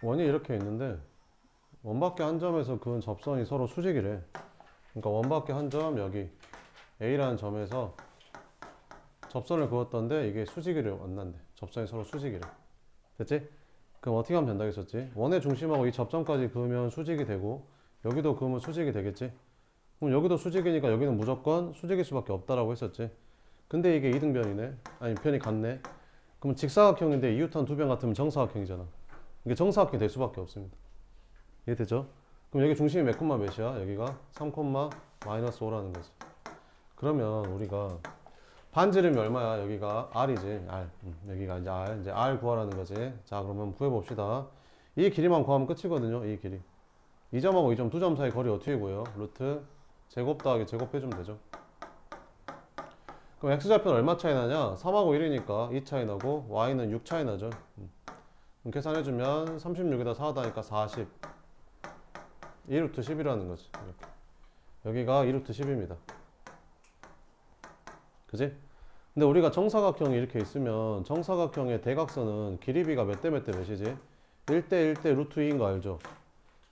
원이 이렇게 있는데 원밖에 한 점에서 그은 접선이 서로 수직이래. 그러니까 원밖에 한 점 여기 A라는 점에서 접선을 그었던데 이게 수직이래 만난대. 접선이 서로 수직이래. 됐지? 그럼 어떻게 하면 된다 했었지? 원의 중심하고 이 접점까지 그으면 수직이 되고 여기도 그으면 수직이 되겠지? 그럼 여기도 수직이니까 여기는 무조건 수직일 수밖에 없다라고 했었지. 근데 이게 이등변이네. 아니 변이 같네. 그럼 직사각형인데 이웃한 두 변 같으면 정사각형이잖아. 이게 정사각형이 될 수밖에 없습니다. 이해되죠? 그럼 여기 중심이 몇 콤마 몇이야? 여기가 3 콤마 마이너스 5라는 거지. 그러면 우리가 반지름이 얼마야? 여기가 R이지. R. 여기가 이제 R. 이제 R 구하라는 거지. 자, 그러면 구해봅시다. 이 길이만 구하면 끝이거든요. 이 길이. 이 점하고 이 점 두 점 사이 거리 어떻게 구해요? 루트 제곱 더하기 제곱해주면 되죠. 그럼 X좌표는 얼마 차이 나냐? 3하고 1이니까 2 차이 나고 Y는 6 차이 나죠. 그럼 계산해주면 36에다 4 하다니까 40. 2루트 10이라는 거지. 이렇게. 여기가 2루트 10입니다. 그지? 근데 우리가 정사각형이 이렇게 있으면 정사각형의 대각선은 길이비가 몇 대 몇 대 몇이지? 1대 1대 루트 2인 거 알죠?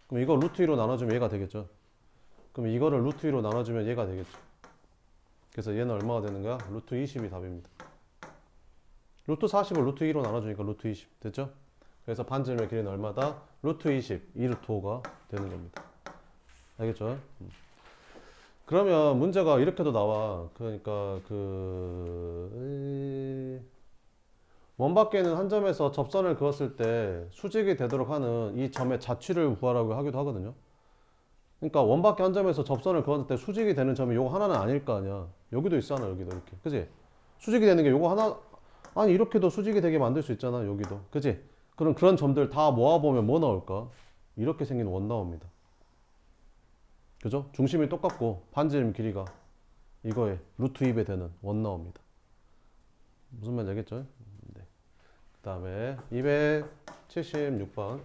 그럼 이거 루트 2로 나눠주면 얘가 되겠죠? 그럼 이거를 루트 2로 나눠주면 얘가 되겠죠? 그래서 얘는 얼마가 되는 거야? 루트 20이 답입니다. 루트 40을 루트 2로 나눠주니까 루트 20 됐죠? 그래서 반지름의 길이는 얼마다? 루트 20, 2루트 5가 되는 겁니다. 알겠죠? 그러면 문제가 이렇게도 나와. 그러니까 원 밖에는 한 점에서 접선을 그었을 때 수직이 되도록 하는 이 점의 자취를 구하라고 하기도 하거든요. 그러니까 원 밖에 한 점에서 접선을 그었을 때 수직이 되는 점이 요거 하나는 아닐 거 아니야. 여기도 있잖아, 여기도 이렇게. 그지? 수직이 되는 게 요거 하나, 아니 이렇게도 수직이 되게 만들 수 있잖아, 여기도. 그지? 그럼 그런 점들 다 모아보면 뭐 나올까? 이렇게 생긴 원 나옵니다. 그죠? 중심이 똑같고 반지름 길이가 이거에 루트 2배 되는 원 나옵니다. 무슨 말인지 알겠죠? 네. 그 다음에 276번.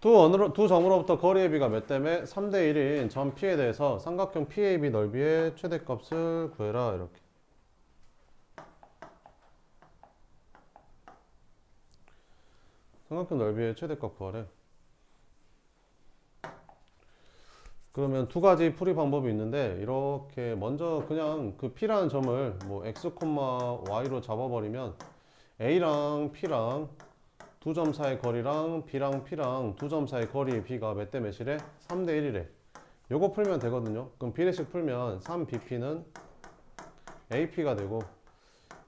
두 점으로부터 거리의 비가 몇 대 몇? 3대 1인 점 P에 대해서 삼각형 PAB 넓이의 최대값을 구해라. 이렇게. 삼각형 넓이의 최대값 구하래. 그러면 두 가지 풀이 방법이 있는데 이렇게 먼저 그냥 그 P라는 점을 뭐 X, Y로 잡아버리면 A랑 P랑 두 점 사이 거리랑 B랑 P랑 두 점 사이 거리의 B가 몇 대 몇이래? 3대 1이래. 요거 풀면 되거든요. 그럼 B례식 풀면 3BP는 AP가 되고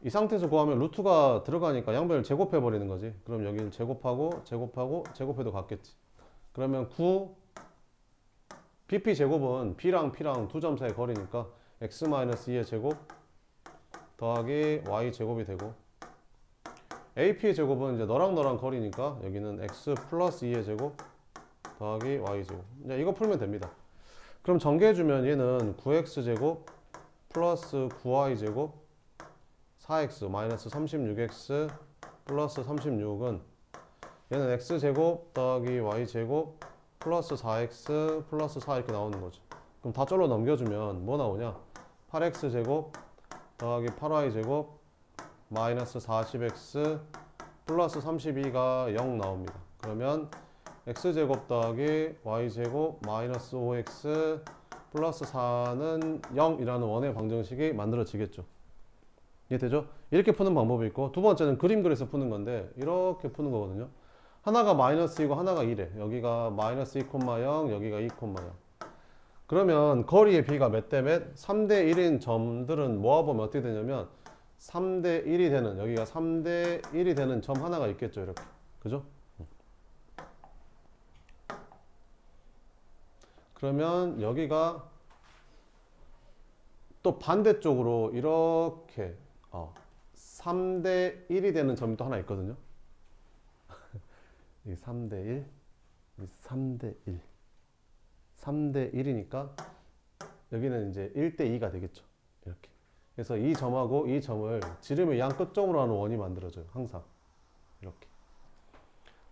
이 상태에서 구하면 루트가 들어가니까 양변을 제곱해 버리는 거지. 그럼 여기는 제곱하고 제곱해도 같겠지. 그러면 9 BP 제곱은 B랑 P랑 두 점 사이 거리니까 X-2의 제곱 더하기 Y 제곱이 되고 AP의 제곱은 이제 너랑 거리니까 여기는 X 플러스 2의 제곱 더하기 Y 제곱. 이제 이거 풀면 됩니다. 그럼 전개해주면 얘는 9X 제곱 플러스 9Y 제곱 4X 마이너스 36X 플러스 36은 얘는 X 제곱 더하기 Y 제곱 플러스 4X 플러스 4 이렇게 나오는 거죠. 그럼 다 쫄로 넘겨주면 뭐 나오냐? 8X 제곱 더하기 8Y 제곱 마이너스 40X 플러스 32가 0 나옵니다. 그러면 X제곱 더하기 Y제곱 마이너스 5X 플러스 4는 0이라는 원의 방정식이 만들어지겠죠. 이해되죠? 이렇게 푸는 방법이 있고 두 번째는 그림 그려서 푸는 건데 이렇게 푸는 거거든요. 하나가 마이너스이고 하나가 2래. 여기가 마이너스 2,0 여기가 2,0. 그러면 거리의 비가 몇 대 몇? 3대 1인 점들은 모아보면 어떻게 되냐면 3대 1이 되는 여기가 3대 1이 되는 점 하나가 있겠죠. 이렇게. 그죠? 그러면 여기가 또 반대쪽으로 이렇게 3대 1이 되는 점이 또 하나 있거든요. 이 3대 1, 이 3대 1. 3대 1이니까 여기는 이제 1대 2가 되겠죠. 이렇게. 그래서 이 점하고 이 점을 지름의 양 끝점으로 하는 원이 만들어져요. 항상. 이렇게.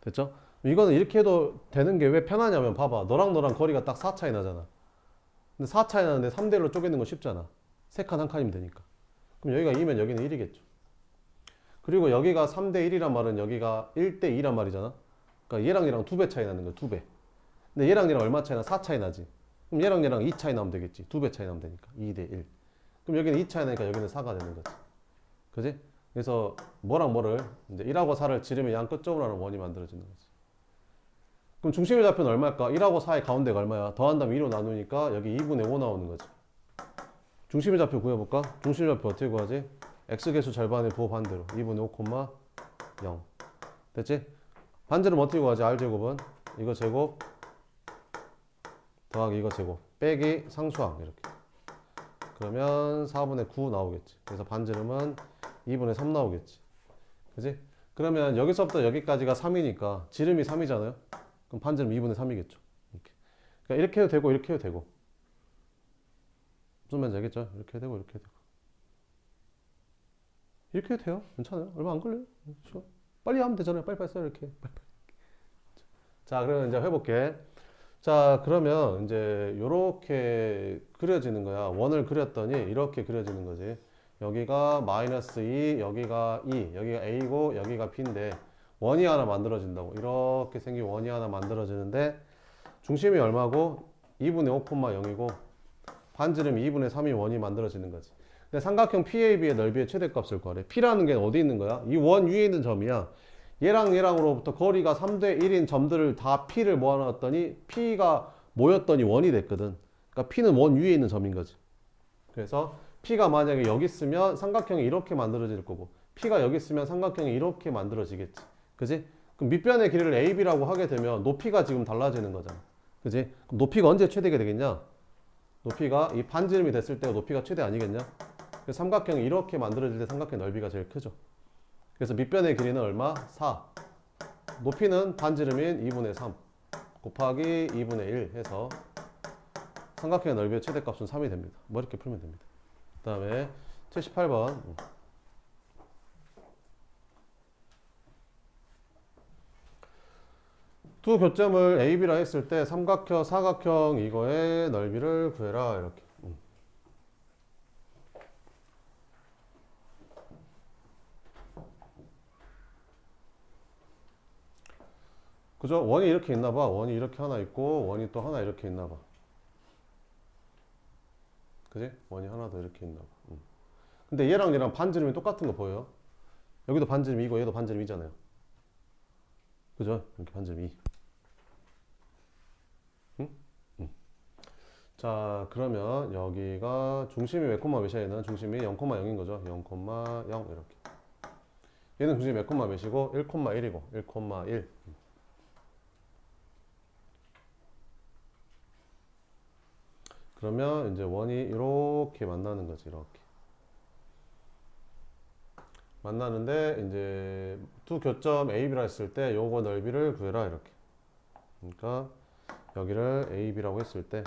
됐죠? 이거는 이렇게 해도 되는 게 왜 편하냐면 봐봐. 너랑 거리가 딱 4 차이 나잖아. 근데 4 차이 나는데 3대 1로 쪼개는 건 쉽잖아. 세 칸 한 칸이면 되니까. 그럼 여기가 2면 여기는 1이겠죠. 그리고 여기가 3대 1이란 말은 여기가 1대 2란 말이잖아. 그러니까 얘랑 2배 차이 나는 거야. 2배. 근데 얘랑 얼마 차이 나? 4 차이 나지. 그럼 얘랑 2 차이 나면 되겠지. 2배 차이 나면 되니까. 2대 1. 그럼 여기는 2 차이 나니까 여기는 4가 되는 거지. 그지? 그래서 뭐랑 뭐를 이제 1하고 4를 지르면 양 끝쪽으로 하는 원이 만들어지는 거지. 그럼 중심의 좌표는 얼마일까? 1하고 4의 가운데가 얼마야? 더한 다음에 2로 나누니까 여기 2분의 5 나오는 거지. 중심의 좌표 구해볼까? 중심의 좌표 어떻게 구하지? x개수 절반의 부호 반대로 2분의 5, 0 됐지? 반지름 어떻게 구하지? r제곱은 이거 제곱 더하기 이거 제곱 빼기 상수항 이렇게 그러면 4분의 9 나오겠지. 그래서 반지름은 2분의 3 나오겠지. 그지? 그러면 여기서부터 여기까지가 3이니까 지름이 3이잖아요. 그럼 반지름 2분의 3이겠죠. 이렇게. 그러니까 이렇게 해도 되고 이렇게 해도 되고 무슨 말인지 알겠죠? 이렇게 해도 되고 이렇게 해도 되고 이렇게 해도 돼요. 괜찮아요. 얼마 안 걸려요. 빨리 하면 되잖아요. 빨리빨리 써요. 이렇게. 자, 그러면 이제 해볼게. 자, 그러면 이제 요렇게 그려지는 거야. 원을 그렸더니 이렇게 그려지는 거지. 여기가 마이너스 2, 여기가 2, 여기가 A고 여기가 B인데 원이 하나 만들어진다고. 이렇게 생긴 원이 하나 만들어지는데 중심이 얼마고? 2분의 5, 0이고 반지름이 2분의 3이 원이 만들어지는 거지. 근데 삼각형 PAB의 넓이의 최대값을 구하래. P라는 게 어디 있는 거야? 이 원 위에 있는 점이야. 얘랑으로부터 거리가 3대 1인 점들을 다 P를 모아놨더니 P가 모였더니 원이 됐거든. 그러니까 P는 원 위에 있는 점인 거지. 그래서 P가 만약에 여기 있으면 삼각형이 이렇게 만들어질 거고 P가 여기 있으면 삼각형이 이렇게 만들어지겠지. 그지? 그럼 밑변의 길이를 AB라고 하게 되면 높이가 지금 달라지는 거잖아. 그지? 그럼 높이가 언제 최대가 되겠냐? 높이가 이 반지름이 됐을 때가 높이가 최대 아니겠냐? 그래서 삼각형이 이렇게 만들어질 때 삼각형 넓이가 제일 크죠. 그래서 밑변의 길이는 얼마? 4. 높이는 반지름인 2분의 3 곱하기 2분의 1 해서 삼각형의 넓이의 최대값은 3이 됩니다. 뭐 이렇게 풀면 됩니다. 그 다음에 78번 두 교점을 A, B라 했을 때 삼각형, 사각형 이거의 넓이를 구해라 이렇게. 그죠? 원이 이렇게 있나 봐. 원이 이렇게 하나 있고 원이 또 하나 이렇게 있나 봐. 그지? 원이 하나 더 이렇게 있나 봐. 근데 얘랑 반지름이 똑같은 거 보여요? 여기도 반지름이고 얘도 반지름이잖아요. 그죠? 이렇게 반지름 2. 응? 응. 자, 그러면 여기가 중심이 몇 콤마 몇이야? 얘는 중심이 0,0인 거죠. 0,0 이렇게. 얘는 중심이 몇 콤마 몇이고 1,1이고 1,1. 그러면 이제 원이 이렇게 만나는 거지. 이렇게 만나는데 이제 두 교점 A, B라 했을 때 요거 넓이를 구해라 이렇게. 그러니까 여기를 A, B라고 했을 때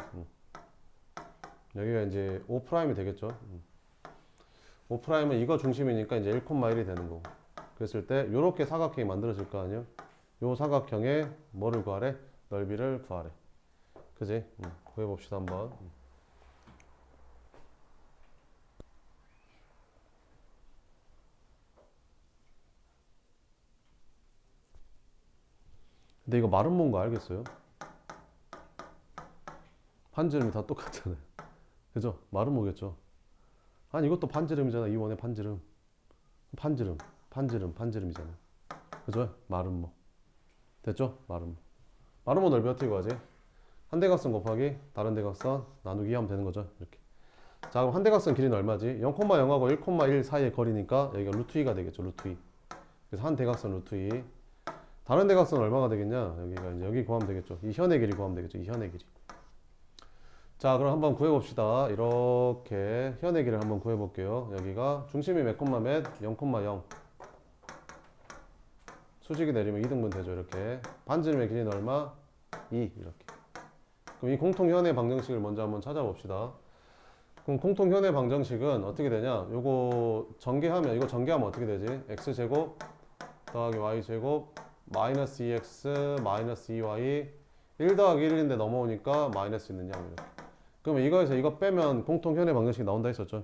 여기가 이제 O'이 되겠죠. O'은 이거 중심이니까 이제 1,1이 되는 거고. 그랬을 때 요렇게 사각형이 만들어질 거 아니에요? 요 사각형의 뭐를 구하래? 넓이를 구하래. 그지? 구해봅시다 한번. 근데 이거 마름 뭔거 알겠어요? 반지름이 다 똑같잖아요. 그죠? 마름 뭐겠죠? 아니 이것도 반지름이잖아. 이 원의 반지름. 반지름이잖아요. 그죠? 마름모. 됐죠? 마름모. 마름모 넓이 어떻게 구하지? 한 대각선 곱하기 다른 대각선 나누기 하면 되는 거죠. 이렇게. 자, 그럼 한 대각선 길이는 얼마지? 0,0하고 1,1 사이의 거리니까 여기가 루트 2가 되겠죠. 루트 2. 그래서 한 대각선 루트 2. 다른 대각선 얼마가 되겠냐? 여기가 이제 여기 구하면 되겠죠. 이 현의 길이 구하면 되겠죠. 이 현의 길이. 자, 그럼 한번 구해봅시다. 이렇게 현의 길이를 한번 구해볼게요. 여기가 중심이 몇 콤마 몇? 0,0. 수직이 내리면 2등분 되죠. 이렇게. 반지름의 길이는 얼마? 2. 이렇게. 그럼 이 공통현의 방정식을 먼저 한번 찾아봅시다. 그럼 공통현의 방정식은 어떻게 되냐? 요거 전개하면, 이거 전개하면 어떻게 되지? x제곱 더하기 y제곱 마이너스 2x 마이너스 2y 1 더하기 1인데 넘어오니까 마이너스 있는 양 이렇게. 그러면 이거에서 이거 빼면 공통현의 방정식이 나온다 했었죠.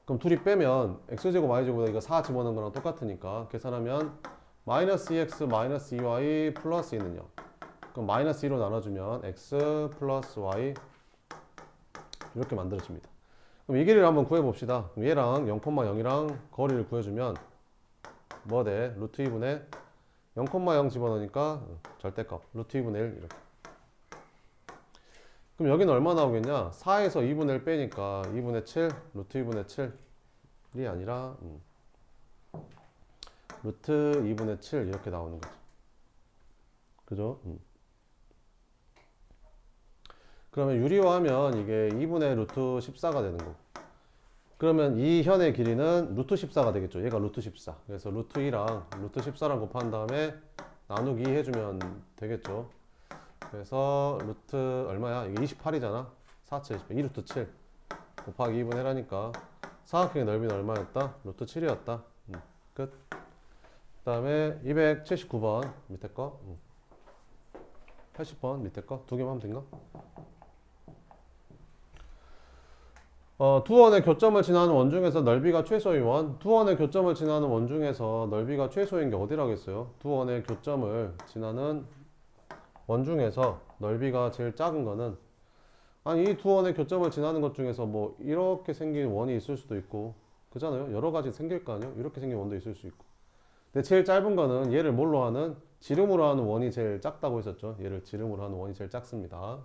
그럼 둘이 빼면 x제곱 y제곱보다 이거 4 집어넣은 거랑 똑같으니까 계산하면 마이너스 2x 마이너스 2y 플러스 2는 0. 그럼 마이너스 2로 나눠주면 x 플러스 y 이렇게 만들어집니다. 그럼 이 길이를 한번 구해봅시다. 그럼 얘랑 0,0이랑 거리를 구해주면 뭐 돼? 루트 2분의 0,0 집어넣으니까 절대값 루트 2분의 1 이렇게. 그럼 여기는 얼마 나오겠냐? 4에서 2분의 1 빼니까 2분의 7 루트 2분의 7이 아니라 루트 2분의 7 이렇게 나오는 거죠. 그죠? 그러면 유리화하면 이게 2분의 루트 14가 되는 거고. 그러면 이 현의 길이는 루트 14가 되겠죠. 얘가 루트 14. 그래서 루트 2랑 루트 14랑 곱한 다음에 나누기 해주면 되겠죠. 그래서 루트 얼마야? 이게 28이잖아. 4, 7, 28. 2루트 7 곱하기 2분의 1하니까 사각형의 넓이는 얼마였다? 루트 7이었다. 끝. 그 다음에 279번 밑에 거 80번 밑에 거 두 개만 하면 된가? 두 원의 교점을 지나는 원 중에서 넓이가 최소인 원. 두 원의 교점을 지나는 원 중에서 넓이가 최소인 게 어디라겠어요? 두 원의 교점을 지나는 원 중에서 넓이가 제일 작은 거는, 아니 이 두 원의 교점을 지나는 것 중에서 뭐 이렇게 생긴 원이 있을 수도 있고 그잖아요. 여러 가지 생길 거 아니에요. 이렇게 생긴 원도 있을 수 있고. 근데 제일 짧은 거는 얘를 뭘로 하는, 지름으로 하는 원이 제일 작다고 했었죠. 얘를 지름으로 하는 원이 제일 작습니다.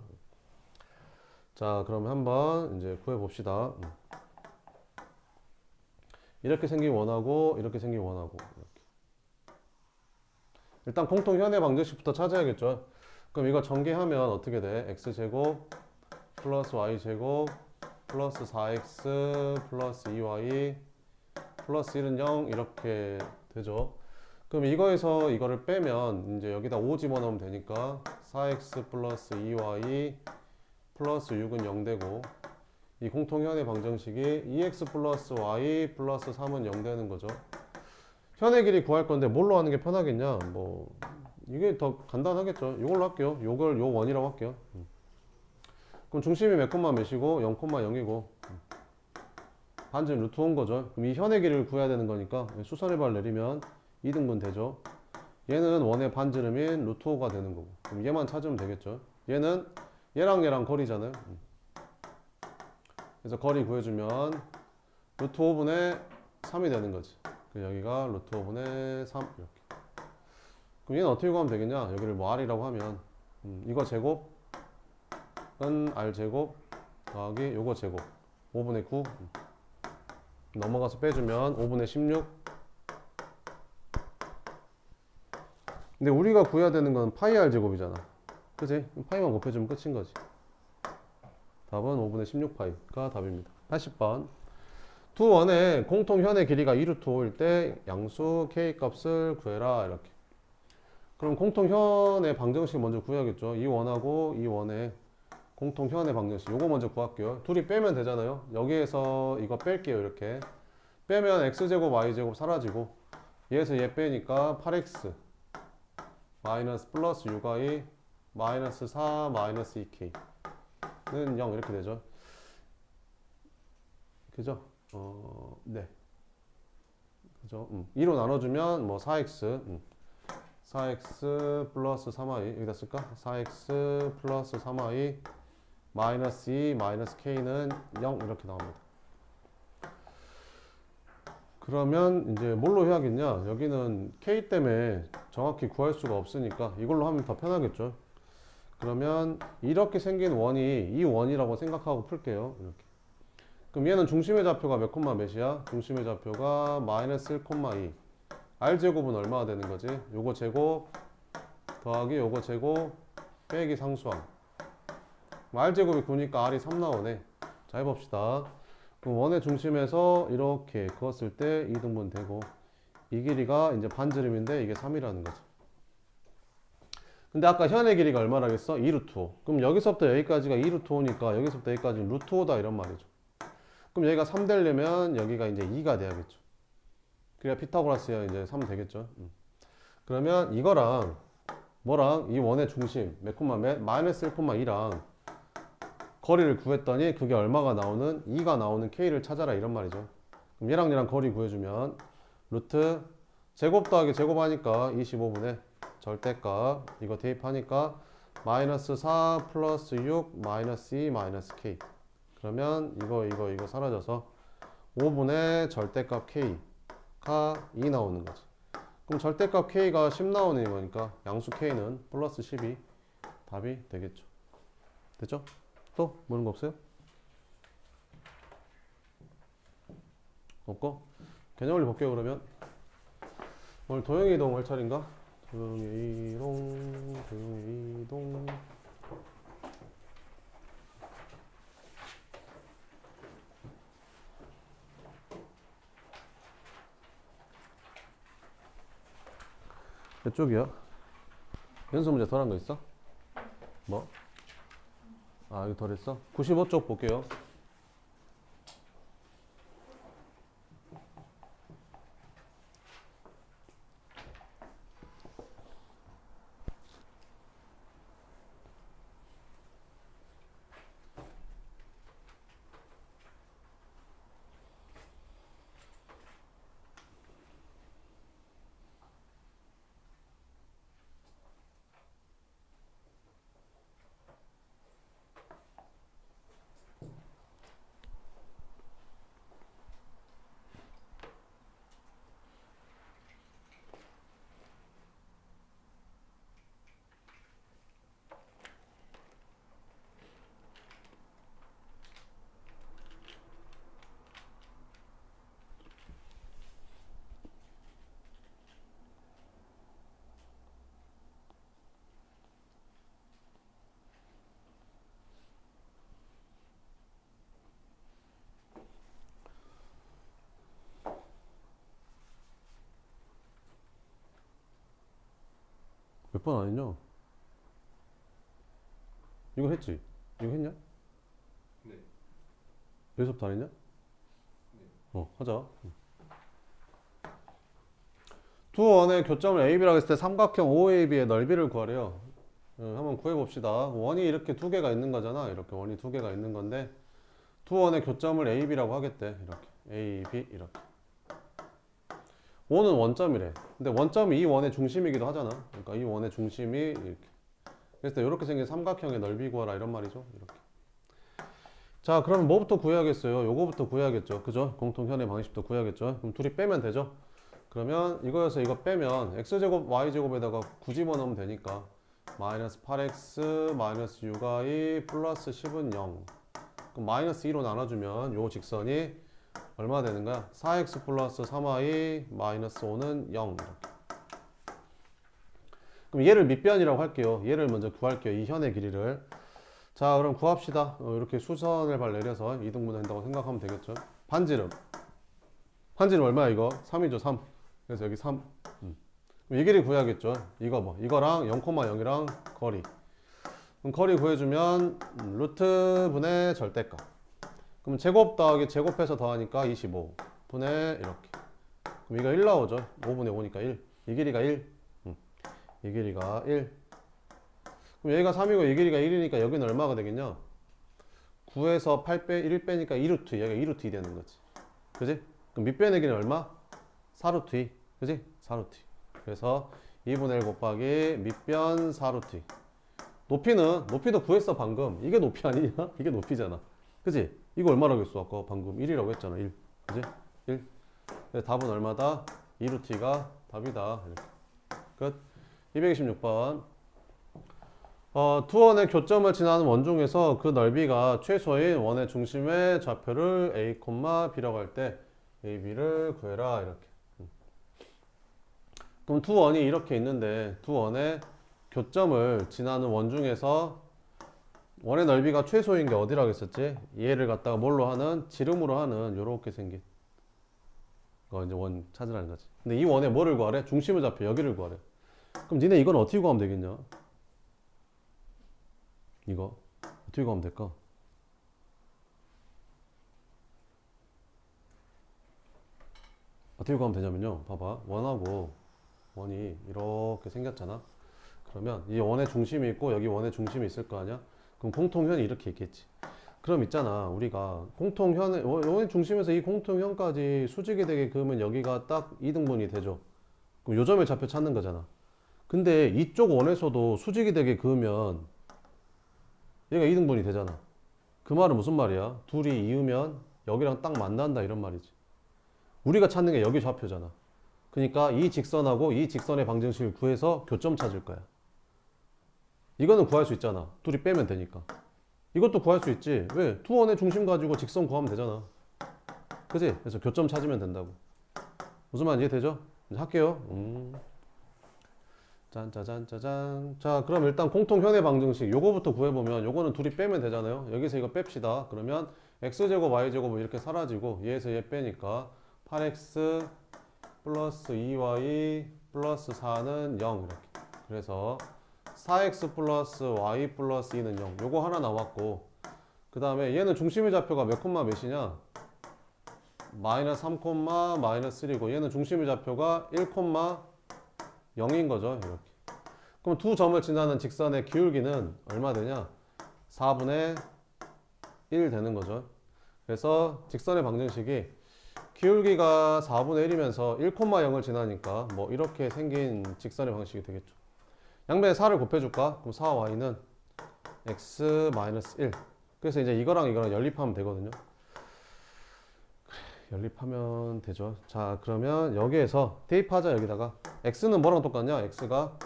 자, 그러면 한번 이제 구해 봅시다. 이렇게 생긴 원하고 이렇게 생긴 원하고 이렇게. 일단 공통 현의 방정식부터 찾아야겠죠. 그럼 이거 전개하면 어떻게 돼? x제곱 플러스 y제곱 플러스 4x 플러스 2y 플러스 1은 0 이렇게 되죠. 그럼 이거에서 이거를 빼면 이제 여기다 5 집어넣으면 되니까 4x 플러스 2y 플러스 6은 0 되고, 이 공통현의 방정식이 2x 플러스 y 플러스 3은 0 되는 거죠. 현의 길이 구할 건데 뭘로 하는 게 편하겠냐? 뭐 이게 더 간단하겠죠. 이걸로 할게요. 요걸 요 원이라고 할게요. 그럼 중심이 몇 콤마 몇이고 0,0이고 반지름 루트 5인 거죠. 그럼 이 현의 길이를 구해야 되는 거니까 수선의 발 내리면 2등분 되죠. 얘는 원의 반지름인 루트 5가 되는 거고, 그럼 얘만 찾으면 되겠죠. 얘는 얘랑 거리잖아요. 그래서 거리 구해주면 루트 5분의 3이 되는 거지. 여기가 루트 5분의 3 이렇게. 그럼 얘는 어떻게 구하면 되겠냐? 여기를 뭐 r이라고 하면 이거 제곱은 r 제곱 더하기 요거 제곱 5분의 9 넘어가서 빼주면 5분의 16. 근데 우리가 구해야 되는 건 파이 r 제곱이잖아. 그치? 파이만 곱해주면 끝인 거지. 답은 5분의 16파이가 답입니다. 80번. 두 원의 공통현의 길이가 2루트 5일 때 양수 k 값을 구해라 이렇게. 그럼 공통현의 방정식 먼저 구해야겠죠. 이 원하고 이 원의 공통현의 방정식 요거 먼저 구할게요. 둘이 빼면 되잖아요. 여기에서 이거 뺄게요. 이렇게 빼면 x제곱 y제곱 사라지고 얘에서 얘 빼니까 8x 마이너스 플러스 6y 마이너스 4 마이너스 2k는 0 이렇게 되죠. 그죠? 네. 그죠? 2로 나눠주면 뭐 4x 4x 플러스 3y 여기다 쓸까? 4x 플러스 3y 마이너스 2 마이너스 k는 0 이렇게 나옵니다. 그러면 이제 뭘로 해야겠냐? 여기는 k 때문에 정확히 구할 수가 없으니까 이걸로 하면 더 편하겠죠. 그러면 이렇게 생긴 원이 이 원이라고 생각하고 풀게요. 이렇게. 그럼 얘는 중심의 좌표가 몇 콤마 몇이야? 중심의 좌표가 마이너스 1,2. r제곱은 얼마가 되는 거지? 요거 제곱 더하기 요거 제곱 빼기 상수항. r제곱이 9니까 r이 3 나오네. 자, 해봅시다. 그럼 원의 중심에서 이렇게 그었을 때 2등분 되고, 이 길이가 이제 반지름인데 이게 3이라는 거죠. 근데 아까 현의 길이가 얼마라겠어? 2루트 5. 그럼 여기서부터 여기까지가 2루트 5니까 여기서부터 여기까지는 루트 5다 이런 말이죠. 그럼 여기가 3 되려면 여기가 이제 2가 돼야겠죠. 그래야 피타고라스야 이제 3 되겠죠. 그러면 이거랑 뭐랑 이 원의 중심 몇 콤마 몇? 마이너스 1,2랑 거리를 구했더니 그게 얼마가 나오는? 2가 나오는 k를 찾아라 이런 말이죠. 그럼 얘랑 거리 구해주면 루트 제곱 더하기 제곱하니까 25분의 절대값 이거 대입하니까 마이너스 4 플러스 6 마이너스 2 마이너스 k. 그러면 이거 사라져서 5분의 절대값 k가 2 나오는 거지. 그럼 절대값 k가 10 나오는 거니까 양수 k는 플러스 10이 답이 되겠죠. 됐죠? 또 모르는 거 없어요? 없고 개념을 볼게요. 그러면 오늘 도형의 이동 할 차례인가? 도형의 이동 몇 쪽이야? 연습 문제 덜한 거 있어? 뭐? 아, 이거 덜 했어? 95쪽 볼게요. 몇 번 안 했냐? 이거 했지? 이거 했냐? 네. 여기서부터 안 했냐? 네. 하자. 두 원의 교점을 AB라고 했을 때 삼각형 OAB의 넓이를 구하래요. 한번 구해봅시다. 원이 이렇게 두 개가 있는 거잖아. 이렇게 원이 두 개가 있는 건데 두 원의 교점을 AB라고 하겠대. 이렇게 AB 이렇게. O는 원점이래. 근데 원점이 이 원의 중심이기도 하잖아. 그러니까 이 원의 중심이 이렇게. 그래서 이렇게 생긴 삼각형의 넓이 구하라 이런 말이죠. 이렇게. 자, 그럼 뭐부터 구해야겠어요? 요거부터 구해야겠죠. 그죠? 공통현의 방식부터 구해야겠죠. 그럼 둘이 빼면 되죠. 그러면 이거에서 이거 빼면 x제곱 y제곱에다가 굳이 집어넣으면 되니까 마이너스 8x 마이너스 6y 플러스 10은 0. 그럼 마이너스 2로 나눠주면 요 직선이 얼마 되는 거야? 4x 플러스 3y 마이너스 5는 0. 이렇게. 그럼 얘를 밑변이라고 할게요. 얘를 먼저 구할게요. 이 현의 길이를. 자, 그럼 구합시다. 이렇게 수선을 발 내려서 이등분한다고 생각하면 되겠죠. 반지름 얼마야 이거? 3이죠. 3. 그래서 여기 3. 이 길이 구해야겠죠. 이거 뭐 이거랑 0,0이랑 거리. 그럼 거리 구해주면 루트 분의 절대값. 그럼 제곱 더하기 제곱해서 더하니까 25 분의 이렇게. 그럼 이거 1 나오죠. 5분의 5니까 1. 이 길이가 1. 이 길이가 1. 그럼 여기가 3이고 이 길이가 1이니까 여기는 얼마가 되겠냐? 9에서 8 빼, 1 빼니까 2루트. 여기가 2루트 2 되는 거지. 그지? 그럼 밑변의 길이는 얼마? 4루트 2. 그지? 4루트 2. 그래서 2분의 1 곱하기 밑변 4루트 2. 높이도 구했어 방금. 이게 높이 아니냐? 이게 높이잖아. 그지? 이거 얼마라고 했어? 아까 방금 1이라고 했잖아. 1. 그지? 1. 그래서 답은 얼마다? 2루트 2가 답이다. 이렇게. 끝. 226번. 두 원의 교점을 지나는 원중에서 그 넓이가 최소인 원의 중심의 좌표를 A, B라고 할 때 A, B를 구해라. 이렇게. 그럼 두 원이 이렇게 있는데 두 원의 교점을 지나는 원중에서 원의 넓이가 최소인 게 어디라고 했었지? 얘를 갖다가 뭘로 하는? 지름으로 하는 요렇게 생긴 거 이제 원 찾으라는 거지. 근데 이 원에 뭐를 구하래? 중심의 좌표 여기를 구하래. 그럼 니네 이건 어떻게 구하면 되겠냐? 이거 어떻게 구하면 될까? 어떻게 구하면 되냐면요. 봐봐. 원하고 원이 이렇게 생겼잖아. 그러면 이 원의 중심이 있고 여기 원의 중심이 있을 거 아니야? 그럼 공통현이 이렇게 있겠지. 그럼 있잖아 우리가 공통현의 원의 중심에서 이 공통현까지 수직이 되게 그으면 여기가 딱 2등분이 되죠. 그럼 요점의 좌표 찾는 거잖아. 근데 이쪽 원에서도 수직이 되게 그으면 얘가 2등분이 되잖아. 그 말은 무슨 말이야? 둘이 이으면 여기랑 딱 만난다 이런 말이지. 우리가 찾는 게 여기 좌표잖아. 그러니까 이 직선하고 이 직선의 방정식을 구해서 교점 찾을 거야. 이거는 구할 수 있잖아. 둘이 빼면 되니까. 이것도 구할 수 있지. 왜? 투원의 중심 가지고 직선 구하면 되잖아. 그지? 그래서 교점 찾으면 된다고. 무슨 말인지 이해되죠? 이제 할게요. 짠짜잔짜잔. 자, 그럼 일단 공통현의 방정식 요거부터 구해보면 요거는 둘이 빼면 되잖아요. 여기서 이거 뺍시다. 그러면 x제곱 y제곱 이렇게 사라지고 얘에서 얘 빼니까 8x 플러스 2y 플러스 4는 0 이렇게. 그래서 4x 플러스 y 플러스 2는 0. 요거 하나 나왔고 그 다음에 얘는 중심의 좌표가 몇 콤마 몇이냐? 마이너스 3 콤마 마이너스 3고 얘는 중심의 좌표가 1 콤마 0인 거죠. 이렇게. 그럼 두 점을 지나는 직선의 기울기는 얼마 되냐? 4분의 1 되는 거죠. 그래서 직선의 방정식이 기울기가 4분의 1이면서 1,0을 지나니까 뭐 이렇게 생긴 직선의 방식이 되겠죠. 양변에 4를 곱해줄까? 그럼 4y는 x-1. 그래서 이제 이거랑 연립하면 되거든요. 연립하면 되죠. 자, 그러면 여기에서 대입하자. 여기다가 x는 뭐랑 똑같냐? x가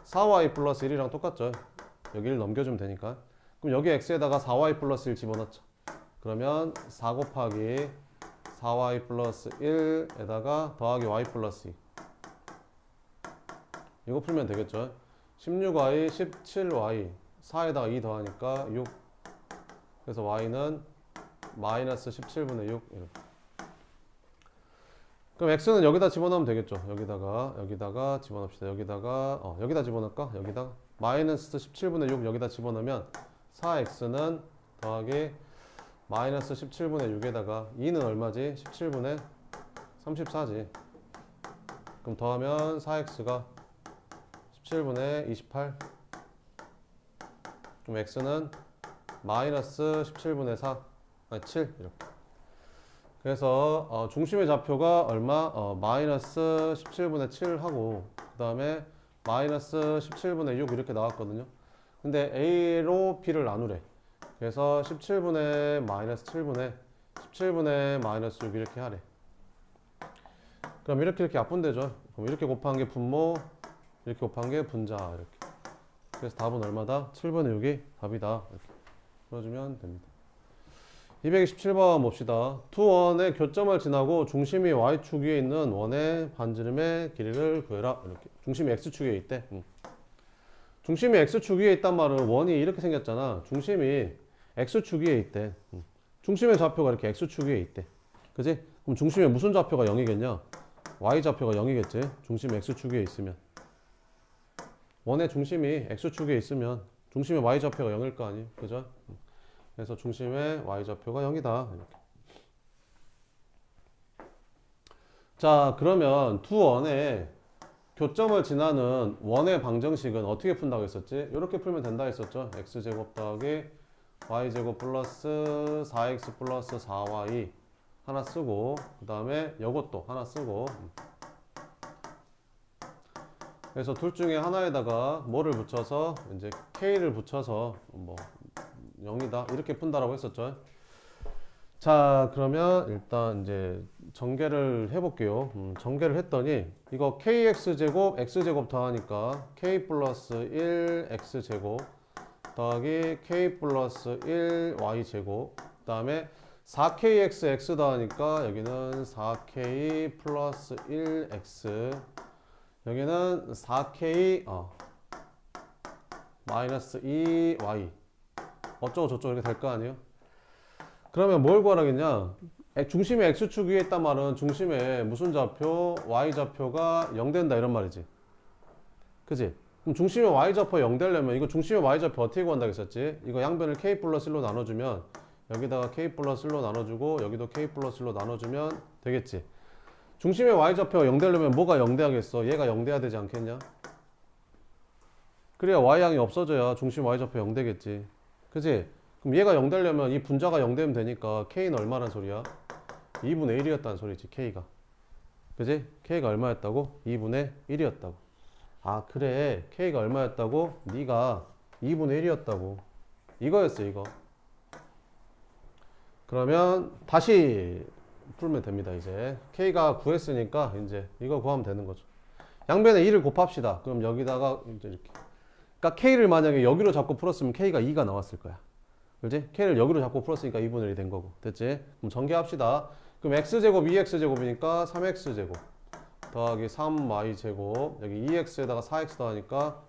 4y 플러스 1이랑 똑같죠. 여기를 넘겨주면 되니까. 그럼 여기 x에다가 4y 플러스 1 집어넣자. 그러면 4 곱하기 4y 플러스 1에다가 더하기 y 플러스 2. 이거 풀면 되겠죠. 16y, 17y, 4에다가 2 더하니까 6. 그래서 y는 마이너스 17분의 6. 이렇게. 그럼 x는 여기다 집어넣으면 되겠죠. 여기다가 집어넣읍시다. 여기다 집어넣을까? 여기다가 마이너스 17분의 6 여기다 집어넣으면 4x는 더하기 마이너스 17분의 6에다가 2는 얼마지? 17분의 34지. 그럼 더하면 4x가 17분의 28. 그럼 x는 마이너스 17분의 4, 아니 7 이렇게. 그래서 중심의 좌표가 얼마? 마이너스 17분의 7 하고 그 다음에 마이너스 17분의 6 이렇게 나왔거든요. 근데 A로 B를 나누래. 그래서 17분의 마이너스 7분의 17분의 마이너스 6 이렇게 하래. 그럼 이렇게 약분되죠. 그럼 이렇게 곱한 게 분모, 이렇게 곱한 게 분자 이렇게. 그래서 답은 얼마다? 7분의 6이 답이다. 이렇게 풀어주면 됩니다. 227번 봅시다. 두 원의 교점을 지나고 중심이 y축 위에 있는 원의 반지름의 길이를 구해라. 이렇게. 중심이 x축 위에 있대. 중심이 x축 위에 있단 말은 원이 이렇게 생겼잖아. 중심이 x축 위에 있대. 중심의 좌표가 이렇게 x축 위에 있대. 그지? 그럼 중심의 무슨 좌표가 0이겠냐? y좌표가 0이겠지. 중심이 x축 위에 있으면. 원의 중심이 x축 위에 있으면 중심의 y좌표가 0일 거 아니? 그죠? 그래서 중심의 y좌표가 0이다. 이렇게. 자, 그러면 두 원의 교점을 지나는 원의 방정식은 어떻게 푼다고 했었지? 이렇게 풀면 된다 했었죠. x제곱 더하기 y제곱 플러스 4x 플러스 4y 하나 쓰고 그 다음에 요것도 하나 쓰고 그래서 둘 중에 하나에다가 뭐를 붙여서 이제 k를 붙여서 뭐 0이다 이렇게 푼다라고 했었죠. 자, 그러면 일단 이제 전개를 해볼게요. 전개를 했더니 이거 kx제곱 x제곱 더하니까 k 플러스 1 x제곱 더하기 k 플러스 1 y제곱 그 다음에 4kx x 더하니까 여기는 4k 플러스 1x 여기는 4k 마이너스 2y 어쩌고 저쩌고 이렇게 될 거 아니에요? 그러면 뭘 구하라겠냐? 중심의 x축 위에 있단 말은 중심의 무슨 좌표? y좌표가 0 된다 이런 말이지. 그지? 그럼 중심의 y좌표 0 되려면 이거 중심의 y좌표 어떻게 구한다고 했었지? 이거 양변을 k 플러스 1로 나눠주면 여기다가 k 플러스 1로 나눠주고 여기도 k 플러스 1로 나눠주면 되겠지. 중심의 y좌표가 0 되려면 뭐가 0 돼야겠어? 얘가 0 돼야 되지 않겠냐? 그래야 y항이 없어져야 중심 y좌표 0 되겠지. 그지? 그럼 얘가 0 되려면 이 분자가 0 되면 되니까 K는 얼마란 소리야? 2분의 1이었다는 소리지, K가. 그지? K가 얼마였다고? 2분의 1이었다고. 아, 그래. K가 얼마였다고? 네가 2분의 1이었다고. 이거였어, 이거. 그러면 다시 풀면 됩니다, 이제. K가 구했으니까 이제 이거 구하면 되는 거죠. 양변에 2를 곱합시다. 그럼 여기다가 이제 이렇게. 그러니까 K를 만약에 여기로 잡고 풀었으면 K가 2가 나왔을 거야. 그렇지? K를 여기로 잡고 풀었으니까 2분의 1이 된 거고. 됐지? 그럼 전개합시다. 그럼 X제곱 2X제곱이니까 3X제곱 더하기 3Y제곱 여기 2X에다가 4X 더하니까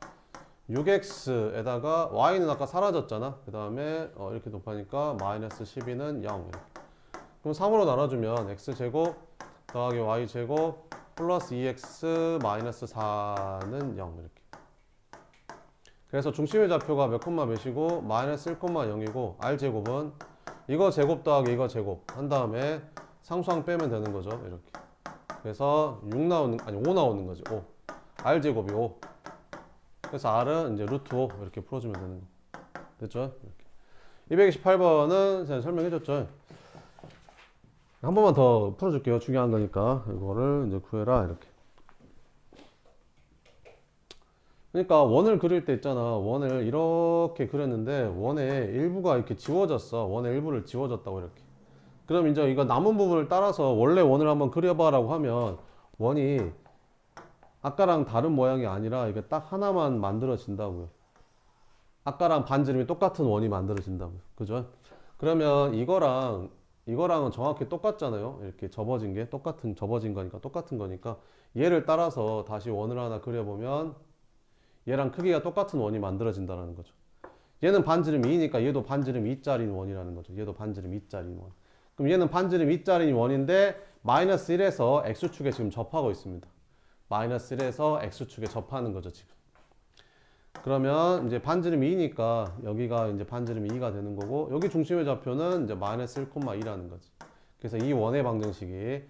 6X에다가 Y는 아까 사라졌잖아. 그 다음에 이렇게 곱하니까 마이너스 12는 0 이렇게. 그럼 3으로 나눠주면 X제곱 더하기 Y제곱 플러스 2X 마이너스 4는 0 이렇게. 그래서 중심의 좌표가 몇 콤마 몇이고 마이너스 1,0이고 R제곱은 이거 제곱 더하기 이거 제곱 한 다음에 상수항 빼면 되는 거죠. 이렇게. 그래서 5 나오는 거지. 5. R제곱이 5. 그래서 R은 이제 루트 5 이렇게 풀어주면 되는 거. 됐죠? 이렇게. 228번은 제가 설명해줬죠. 한 번만 더 풀어줄게요. 중요한 거니까. 이거를 이제 구해라. 이렇게. 그러니까 원을 그릴 때 있잖아. 원을 이렇게 그렸는데 원의 일부가 이렇게 지워졌어. 원의 일부를 지워졌다고 이렇게. 그럼 이제 이거 남은 부분을 따라서 원래 원을 한번 그려봐라고 하면 원이 아까랑 다른 모양이 아니라 이게 딱 하나만 만들어진다고요. 아까랑 반지름이 똑같은 원이 만들어진다고요. 그죠? 그러면 이거랑은 정확히 똑같잖아요. 이렇게 접어진 게 접어진 거니까 똑같은 거니까 얘를 따라서 다시 원을 하나 그려보면 얘랑 크기가 똑같은 원이 만들어진다는 거죠. 얘는 반지름 2니까 얘도 반지름 2짜리 원이라는 거죠. 얘도 반지름 2짜리 원. 그럼 얘는 반지름 2짜리 원인데 마이너스 1에서 x축에 지금 접하고 있습니다. 마이너스 1에서 x축에 접하는 거죠, 지금. 그러면 이제 반지름 2니까 여기가 이제 반지름 2가 되는 거고 여기 중심의 좌표는 이제 마이너스 1,2라는 거지. 그래서 이 원의 방정식이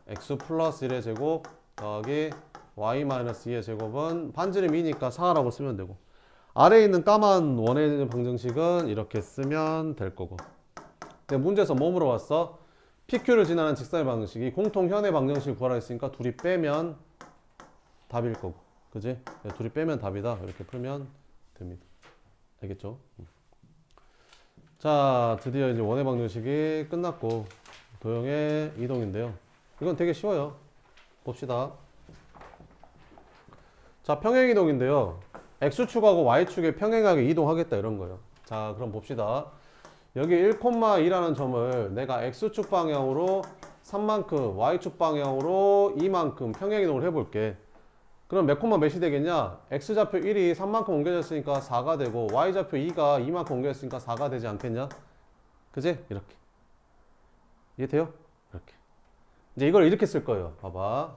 x 플러스 1의 제곱 더하기 y-2의 제곱은 반지름 2니까 4라고 쓰면 되고 아래에 있는 까만 원의 방정식은 이렇게 쓰면 될 거고. 근데 문제에서 뭐 물어봤어? PQ를 지나는 직선의 방정식이 공통현의 방정식을 구하라 했으니까 둘이 빼면 답일 거고. 그지? 둘이 빼면 답이다. 이렇게 풀면 됩니다. 알겠죠? 자, 드디어 이제 원의 방정식이 끝났고 도형의 이동인데요. 이건 되게 쉬워요. 봅시다. 자, 평행이동인데요. X축하고 Y축에 평행하게 이동하겠다 이런 거예요. 자, 그럼 봅시다. 여기 1,2라는 점을 내가 X축 방향으로 3만큼, Y축 방향으로 2만큼 평행이동을 해볼게. 그럼 몇 콤마 몇이 되겠냐? X좌표 1이 3만큼 옮겨졌으니까 4가 되고 Y좌표 2가 2만큼 옮겨졌으니까 4가 되지 않겠냐? 그지? 이렇게. 이해돼요? 이렇게. 이제 이걸 이렇게 쓸 거예요. 봐봐.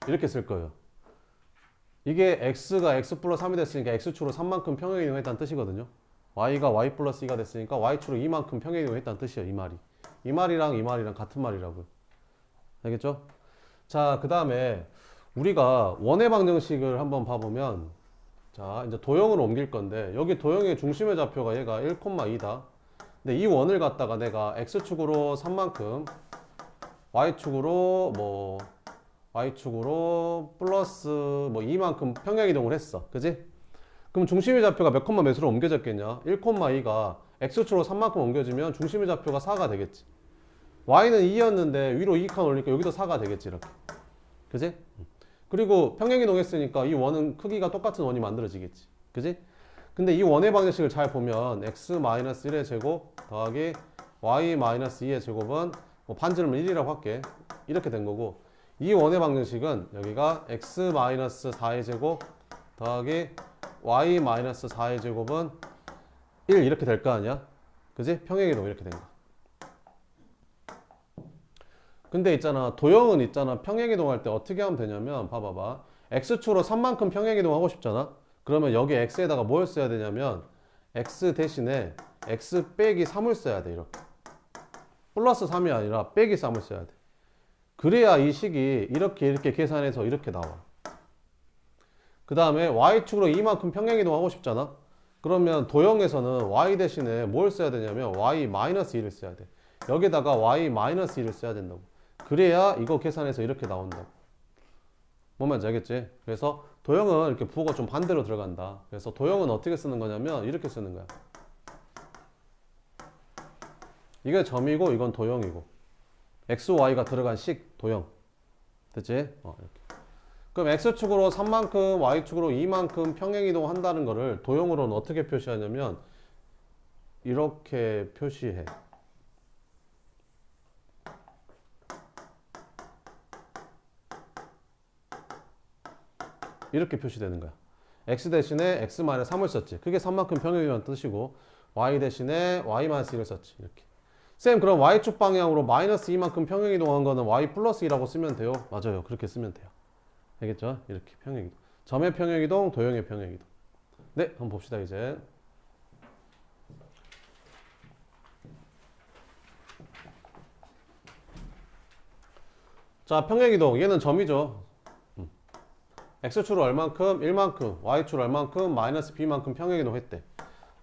이렇게 쓸 거예요. 이게 x가 x 플러스 3이 됐으니까 x축으로 3만큼 평행이동했다는 뜻이거든요. y가 y 플러스 2가 됐으니까 y축으로 2만큼 평행이동했다는 뜻이에요. 이 말이. 이 말이랑 같은 말이라고요. 알겠죠? 자, 그 다음에 우리가 원의 방정식을 한번 봐보면 자, 이제 도형으로 옮길 건데 여기 도형의 중심의 좌표가 얘가 1,2다. 근데 이 원을 갖다가 내가 x축으로 3만큼 y축으로 플러스 2만큼 평행이동을 했어. 그지? 그럼 중심의 좌표가 몇 콤마 몇으로 옮겨졌겠냐? 1,2가 x축으로 3만큼 옮겨지면 중심의 좌표가 4가 되겠지. y는 2였는데 위로 2칸 올리니까 여기도 4가 되겠지. 이렇게. 그지? 그리고 평행이동했으니까 이 원은 크기가 똑같은 원이 만들어지겠지. 그지? 근데 이 원의 방정식을 잘 보면 x-1의 제곱 더하기 y-2의 제곱은 반지름을 1이라고 할게. 이렇게 된 거고 이 원의 방정식은 여기가 x-4의 제곱 더하기 y-4의 제곱은 1 이렇게 될 거 아니야? 그지? 평행이동 이렇게 된 거. 근데 있잖아, 도형은 있잖아, 평행이동 할 때 어떻게 하면 되냐면 봐봐봐. x축으로 3만큼 평행이동 하고 싶잖아. 그러면 여기 x에다가 뭘 써야 되냐면 x 대신에 x 빼기 3을 써야 돼. 이렇게 플러스 3이 아니라 빼기 3을 써야 돼. 그래야 이 식이 이렇게 계산해서 이렇게 나와. 그 다음에 y축으로 이만큼 평행이동하고 싶잖아. 그러면 도형에서는 y 대신에 뭘 써야 되냐면 y-1을 써야 돼. 여기다가 y-1을 써야 된다고. 그래야 이거 계산해서 이렇게 나온다고. 뭔 말인지 알겠지? 그래서 도형은 이렇게 부호가 좀 반대로 들어간다. 그래서 도형은 어떻게 쓰는 거냐면 이렇게 쓰는 거야. 이게 점이고 이건 도형이고. x, y가 들어간 식 도형. 됐지? 이렇게. 그럼 x축으로 3만큼, y축으로 2만큼 평행이동 한다는 거를 도형으로는 어떻게 표시하냐면 이렇게 표시해. 이렇게 표시되는 거야. x 대신에 x-3을 썼지. 그게 3만큼 평행이동이라는 뜻이고 y 대신에 y-1을 썼지. 이렇게. 쌤, 그럼 y축 방향으로 마이너스 2만큼 평행이동한 거는 y 플러스 2라고 쓰면 돼요? 맞아요. 그렇게 쓰면 돼요. 알겠죠? 이렇게 평행이동. 점의 평행이동, 도형의 평행이동. 네, 한번 봅시다 이제. 자, 평행이동. 얘는 점이죠. x축으로 얼만큼? 1만큼. y축으로 얼만큼? 마이너스 b만큼 평행이동 했대.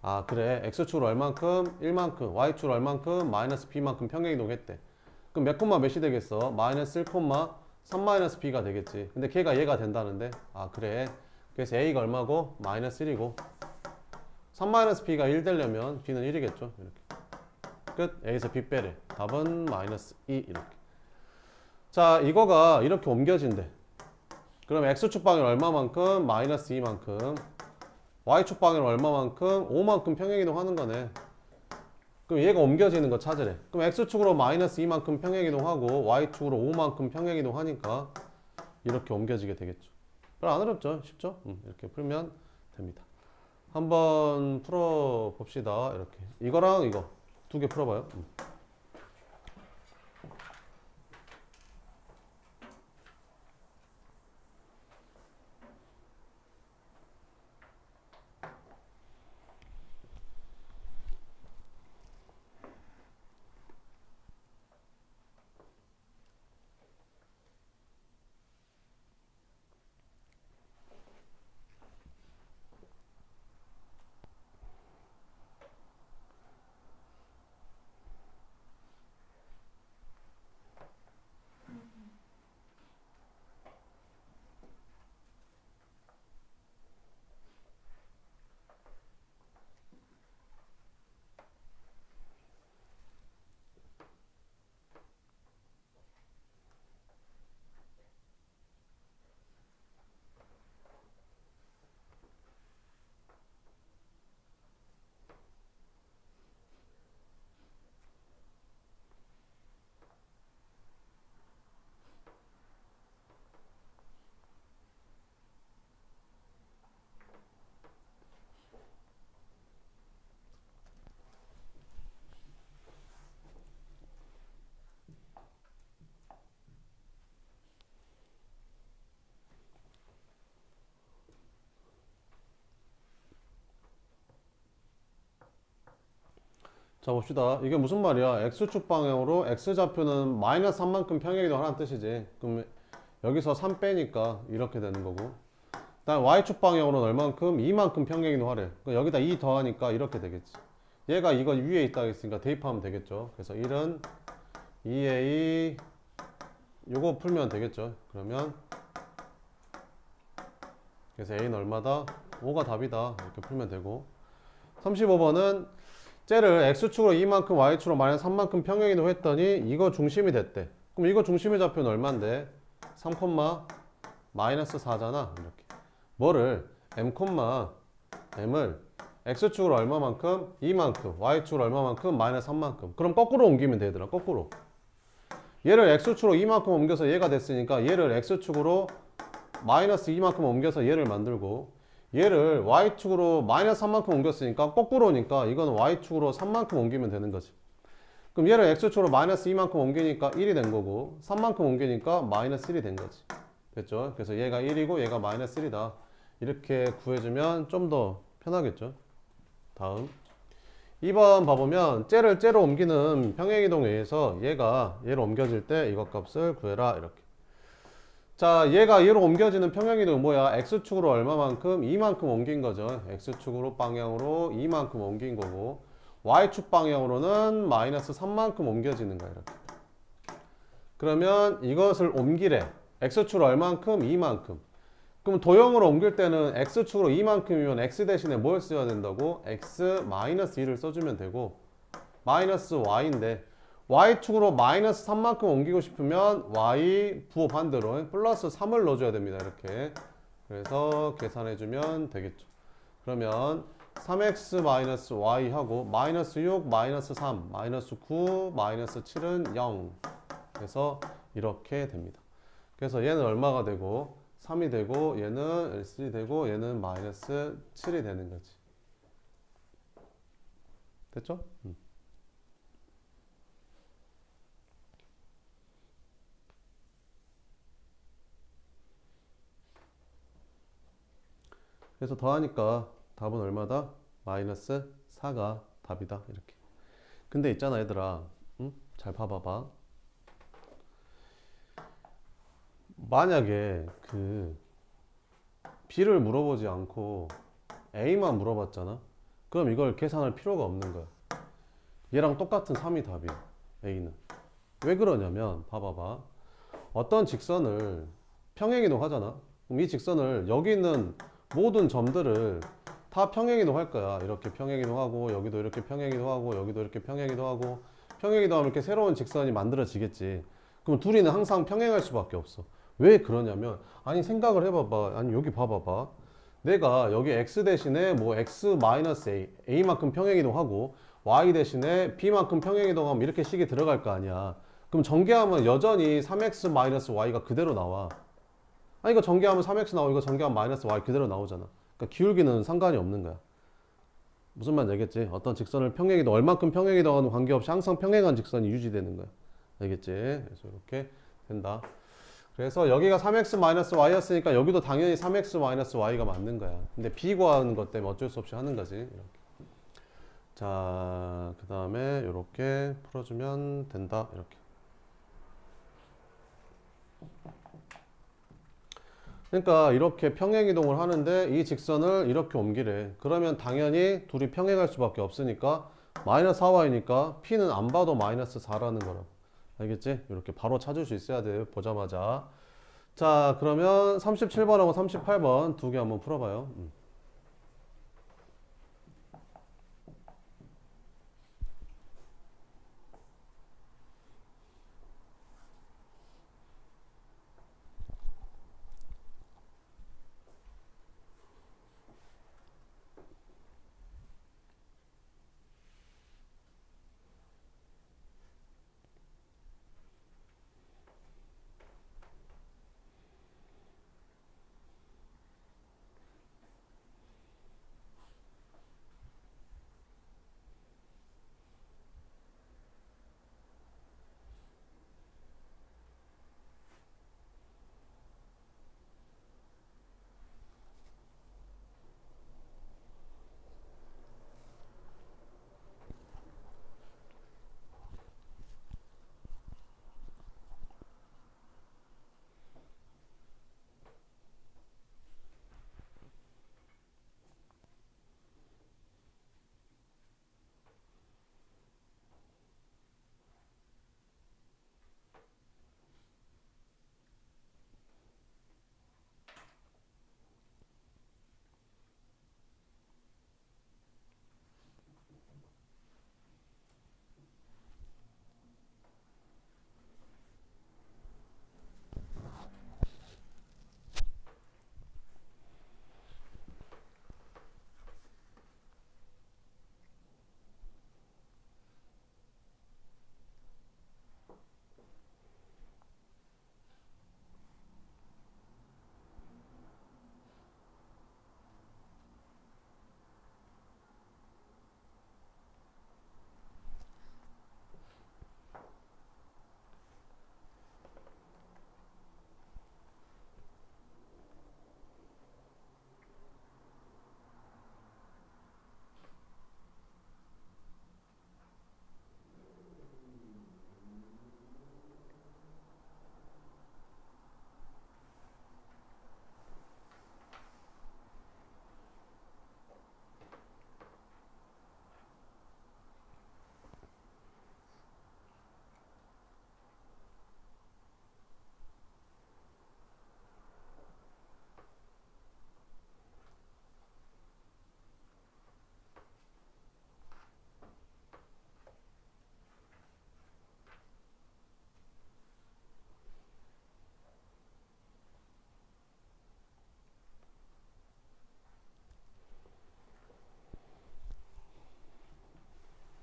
아, 그래. x축으로 얼만큼? 1만큼. y축으로 얼만큼? 마이너스 b만큼 평행이동 했대. 그럼 몇 콤마 몇이 되겠어? 마이너스 1 콤마 3 마이너스 b가 되겠지. 근데 걔가 얘가 된다는데. 아, 그래. 그래서 a가 얼마고? 마이너스 1이고 3 마이너스 b가 1 되려면 b는 1이겠죠. 이렇게. 끝. a에서 b 빼래. 답은 마이너스 2 이렇게. 자, 이거가 이렇게 옮겨진대. 그럼 x축 방향 얼마만큼? 마이너스 2만큼. y축 방향 얼마만큼? 5만큼 평행이동 하는 거네. 그럼 얘가 옮겨지는 거 찾으래. 그럼 x축으로 마이너스 2만큼 평행이동하고 y축으로 5만큼 평행이동 하니까 이렇게 옮겨지게 되겠죠. 별로 안 어렵죠? 쉽죠? 이렇게 풀면 됩니다. 한번 풀어 봅시다. 이렇게. 이거랑 이거 두 개 풀어봐요. 자, 봅시다. 이게 무슨 말이야? x축 방향으로 x좌표는 마이너스 3만큼 평행이동 하라는 뜻이지. 그럼 여기서 3 빼니까 이렇게 되는 거고. 그다음 y축 방향으로는 얼만큼? 2만큼 평행이동 하래. 그러니까 여기다 2 더하니까 이렇게 되겠지. 얘가 이거 위에 있다 했으니까 대입하면 되겠죠. 그래서 1은 2a 요거 풀면 되겠죠. 그러면 그래서 a는 얼마다? 5가 답이다. 이렇게 풀면 되고. 35번은 쟤를 x축으로 2만큼 y축으로 마이너스 3만큼 평행이동 했더니 이거 중심이 됐대. 그럼 이거 중심의 좌표는 얼만데? 3, 마이너스 4잖아. 이렇게. 뭐를? m을 x축으로 얼마만큼? 2만큼. y축으로 얼마만큼? 마이너스 3만큼. 그럼 거꾸로 옮기면 되더라. 거꾸로. 얘를 x축으로 2만큼 옮겨서 얘가 됐으니까 얘를 x축으로 마이너스 2만큼 옮겨서 얘를 만들고 얘를 y축으로 마이너스 3만큼 옮겼으니까 거꾸로니까 이건 y축으로 3만큼 옮기면 되는 거지. 그럼 얘를 x축으로 마이너스 2만큼 옮기니까 1이 된 거고 3만큼 옮기니까 마이너스 1이 된 거지. 됐죠? 그래서 얘가 1이고 얘가 마이너스 1이다. 이렇게 구해주면 좀 더 편하겠죠. 다음 2번 봐보면 째로 옮기는 평행이동에 의해서 얘가 얘로 옮겨질 때 이것 값을 구해라 이렇게. 자, 얘가 얘로 옮겨지는 평행이동은 뭐야? x축으로 얼마만큼? 이만큼 옮긴 거죠. x축으로 방향으로 이만큼 옮긴 거고, y축 방향으로는 마이너스 3만큼 옮겨지는 거야 이렇게. 그러면 이것을 옮기래. x축으로 얼만큼? 이만큼. 그럼 도형으로 옮길 때는 x축으로 이만큼이면 x 대신에 뭘 써야 된다고? x 마이너스 2를 써주면 되고, 마이너스 y인데 y축으로 마이너스 3만큼 옮기고 싶으면 y 부호 반대로 플러스 3을 넣어줘야 됩니다 이렇게. 그래서 계산해주면 되겠죠. 그러면 3x 마이너스 y 하고 마이너스 6 마이너스 3 마이너스 9 마이너스 7은 0. 그래서 이렇게 됩니다. 그래서 얘는 얼마가 되고 3이 되고 얘는 L3 되고 얘는 마이너스 7이 되는 거지. 됐죠? 그래서 더하니까 답은 얼마다? 마이너스 4가 답이다 이렇게. 근데 있잖아 얘들아, 응? 잘 봐봐봐. 만약에 그 B를 물어보지 않고 A만 물어봤잖아. 그럼 이걸 계산할 필요가 없는 거야. 얘랑 똑같은 3이 답이야 A는. 왜 그러냐면 봐봐봐. 어떤 직선을 평행이동 하잖아. 그럼 이 직선을 여기 있는 모든 점들을 다 평행이동 할 거야. 이렇게 평행이동하고 여기도 이렇게 평행이동하고 여기도 이렇게 평행이동하고 평행이동하면 이렇게 새로운 직선이 만들어지겠지. 그럼 둘이는 항상 평행할 수밖에 없어. 왜 그러냐면 아니 생각을 해봐봐. 아니 여기 봐봐봐. 내가 여기 x 대신에 뭐 x 마이너스 a a만큼 평행이동하고 y 대신에 b만큼 평행이동하면 이렇게 식이 들어갈 거 아니야. 그럼 전개하면 여전히 3x 마이너스 y가 그대로 나와. 아니 이거 전개하면 3x 나오고 이거 전개하면 마이너스 y 그대로 나오잖아. 그러니까 기울기는 상관이 없는 거야. 무슨 말인지 알겠지? 어떤 직선을 평행이동 얼만큼 평행이동하는 관계없이 항상 평행한 직선이 유지되는 거야. 알겠지? 그래서 이렇게 된다. 그래서 여기가 3x 마이너스 y였으니까 여기도 당연히 3x 마이너스 y가 맞는 거야. 근데 b 구하는 것 때문에 어쩔 수 없이 하는 거지. 이렇게. 자, 그 다음에 이렇게 풀어주면 된다. 이렇게. 그러니까 이렇게 평행이동을 하는데 이 직선을 이렇게 옮기래. 그러면 당연히 둘이 평행할 수밖에 없으니까 마이너스 4y니까 p는 안 봐도 마이너스 4라는 거라고. 알겠지? 이렇게 바로 찾을 수 있어야 돼요. 보자마자. 자, 그러면 37번하고 38번 두 개 한번 풀어봐요.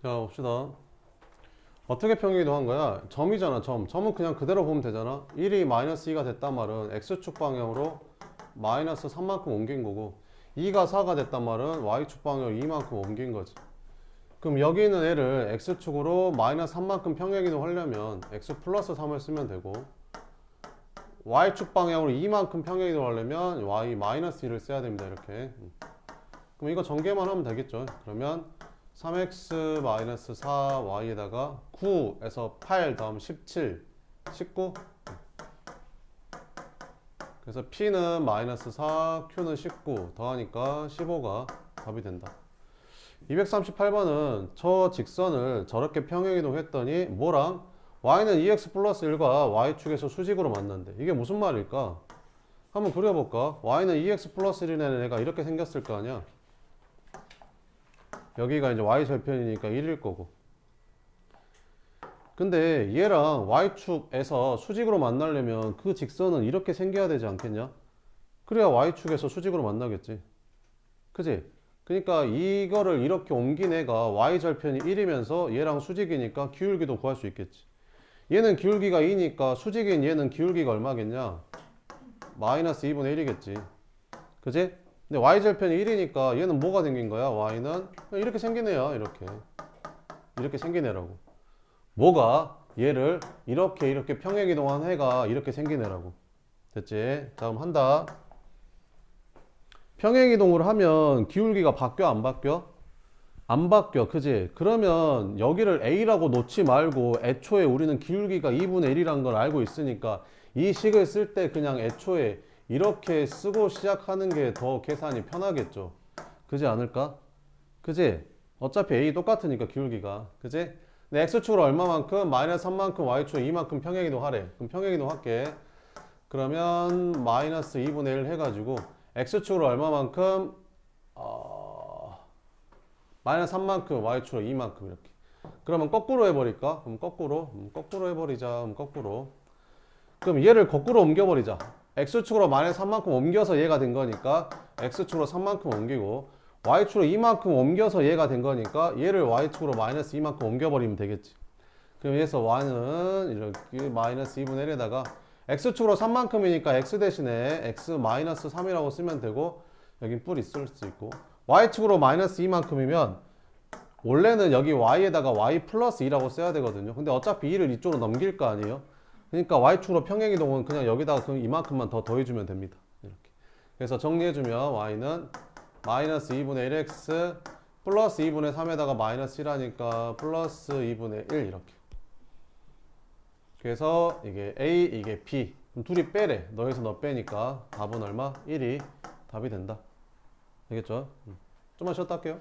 자, 봅시다. 어떻게 평행이동한 거야? 점이잖아, 점. 점은 그냥 그대로 보면 되잖아. 1이 마이너스 2가 됐단 말은 X축 방향으로 마이너스 3만큼 옮긴 거고, 2가 4가 됐단 말은 Y축 방향으로 2만큼 옮긴 거지. 그럼 여기 있는 애를 X축으로 마이너스 3만큼 평행이동 하려면 X 플러스 3을 쓰면 되고, Y축 방향으로 2만큼 평행이동 하려면 Y 마이너스 2를 써야 됩니다. 이렇게. 그럼 이거 전개만 하면 되겠죠. 그러면 3x 마이너스 4y에다가 9에서 8 다음 17, 19. 그래서 p는 마이너스 4, q는 19 더하니까 15가 답이 된다. 238번은 저 직선을 저렇게 평행이동했더니 뭐랑 y는 2x 플러스 1과 y축에서 수직으로 만난대. 이게 무슨 말일까? 한번 그려볼까? y는 2x 플러스 1이라는 애가 이렇게 생겼을 거 아니야. 여기가 이제 y 절편이니까 1일 거고. 근데 얘랑 y축에서 수직으로 만나려면 그 직선은 이렇게 생겨야 되지 않겠냐? 그래야 y축에서 수직으로 만나겠지. 그지? 그러니까 이거를 이렇게 옮긴 애가 y 절편이 1이면서 얘랑 수직이니까 기울기도 구할 수 있겠지. 얘는 기울기가 2니까 수직인 얘는 기울기가 얼마겠냐? 마이너스 2분의 1이겠지. 그지? 근데 y절편이 1이니까 얘는 뭐가 생긴 거야? y는 이렇게 생긴 애야. 이렇게 생긴 애라고. 뭐가? 얘를 이렇게 평행이동한 애가 이렇게 생긴 애라고. 됐지? 다음 한다. 평행이동을 하면 기울기가 바뀌어 안 바뀌어? 안 바뀌어. 그지? 그러면 여기를 a라고 놓지 말고 애초에 우리는 기울기가 2분의 1이란 걸 알고 있으니까 이 식을 쓸 때 그냥 애초에 이렇게 쓰고 시작하는 게 더 계산이 편하겠죠. 그지 않을까? 그지? 어차피 A 똑같으니까 기울기가. 그지? 근데 X축으로 얼마만큼? 마이너스 3만큼, Y축으로 2만큼 평행이동 하래. 그럼 평행이동 할게. 그러면 마이너스 2분의 1 해가지고 X축으로 얼마만큼? 마이너스 3만큼, Y축으로 2만큼 이렇게. 그러면 거꾸로 해버릴까? 그럼 거꾸로 해버리자. 그럼 거꾸로. 그럼 얘를 거꾸로 옮겨버리자. X축으로 마이너스 3만큼 옮겨서 얘가 된 거니까 X축으로 3만큼 옮기고 Y축으로 2만큼 옮겨서 얘가 된 거니까 얘를 Y축으로 마이너스 2만큼 옮겨버리면 되겠지. 그럼 여기서 Y는 이렇게 마이너스 2분의 1에다가 X축으로 3만큼이니까 X 대신에 X 마이너스 3이라고 쓰면 되고 여긴 뿔 있을 수 있고 Y축으로 마이너스 2만큼이면 원래는 여기 Y에다가 Y 플러스 2라고 써야 되거든요. 근데 어차피 2를 이쪽으로 넘길 거 아니에요. 그러니까 Y축으로 평행이동은 그냥 여기다가 그럼 이만큼만 더 더해주면 됩니다. 이렇게. 그래서 정리해주면 Y는 마이너스 2분의 1x 플러스 2분의 3에다가 마이너스 1하니까 플러스 2분의 1 이렇게. 그래서 이게 A 이게 B. 그럼 둘이 빼래. 너에서 너 빼니까 답은 얼마? 1이 답이 된다. 알겠죠? 좀만 쉬었다 할게요.